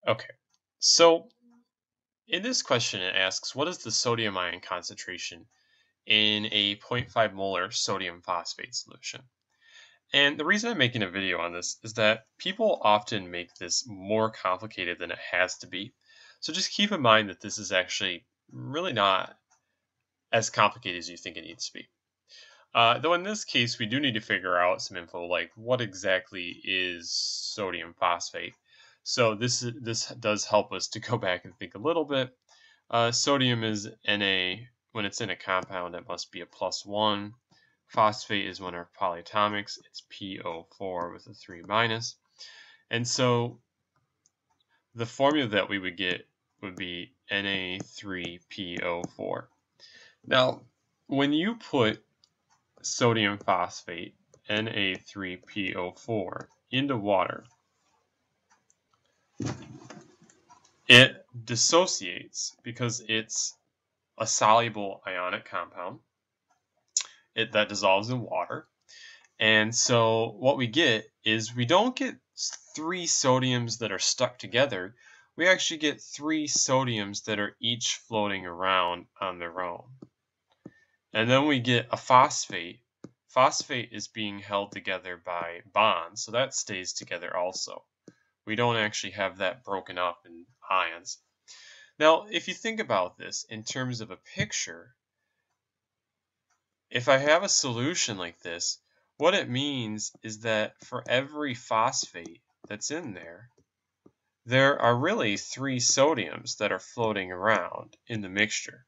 Okay, so in this question, it asks, what is the sodium ion concentration in a zero point 0.5 molar sodium phosphate solution? And the reason I'm making a video on this is that people often make this more complicated than it has to be. So just keep in mind that this is actually really not as complicated as you think it needs to be. Though in this case, we do need to figure out some info like what exactly is sodium phosphate. So this does help us to go back and think a little bit. Sodium is Na. When it's in a compound, it must be a +1. Phosphate is one of our polyatomics. It's PO4 with a 3 minus. And so the formula that we would get would be Na3PO4. Now, when you put sodium phosphate, Na3PO4, into water, it dissociates because it's a soluble ionic compound that dissolves in water. And so what we get is we don't get three sodiums that are stuck together. We actually get three sodiums that are each floating around on their own. And then we get a phosphate. Phosphate is being held together by bonds, so that stays together also. We don't actually have that broken up in ions. Now, if you think about this in terms of a picture, if I have a solution like this, what it means is that for every phosphate that's in there, there are really three sodiums that are floating around in the mixture.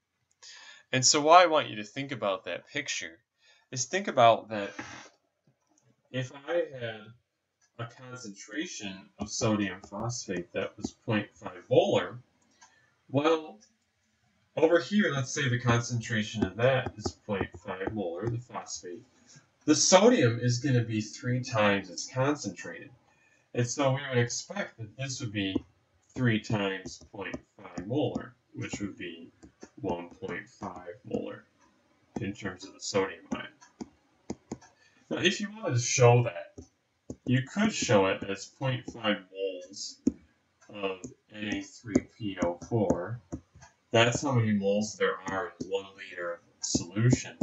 And so what I want you to think about that picture is think about that if I had a concentration of sodium phosphate that was 0.5 molar, well, over here, let's say the concentration of that is 0.5 molar, the phosphate. The sodium is going to be 3 times as concentrated. And so we would expect that this would be 3 times 0.5 molar, which would be 1.5 molar in terms of the sodium ion. Now, if you wanted to show that, you could show it as 0.5 moles of Na3PO4. That's how many moles there are in 1 liter of solution.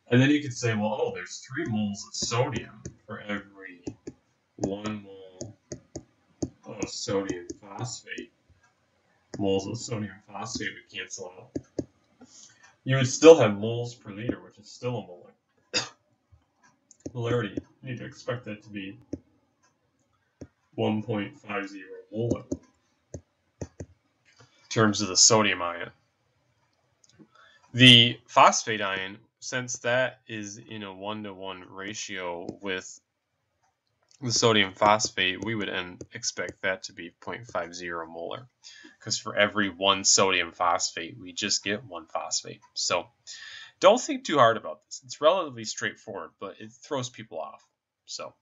And then you could say, well, oh, there's 3 moles of sodium for every 1 mole of sodium phosphate. Moles of sodium phosphate would cancel out. You would still have moles per liter, which is still a molar. Molarity, you need to expect that to be 1.50 molar in terms of the sodium ion. The phosphate ion, since that is in a 1-to-1 ratio with the sodium phosphate, we would expect that to be 0.50 molar. Because for every 1 sodium phosphate, we just get 1 phosphate. So don't think too hard about this. It's relatively straightforward, but it throws people off. So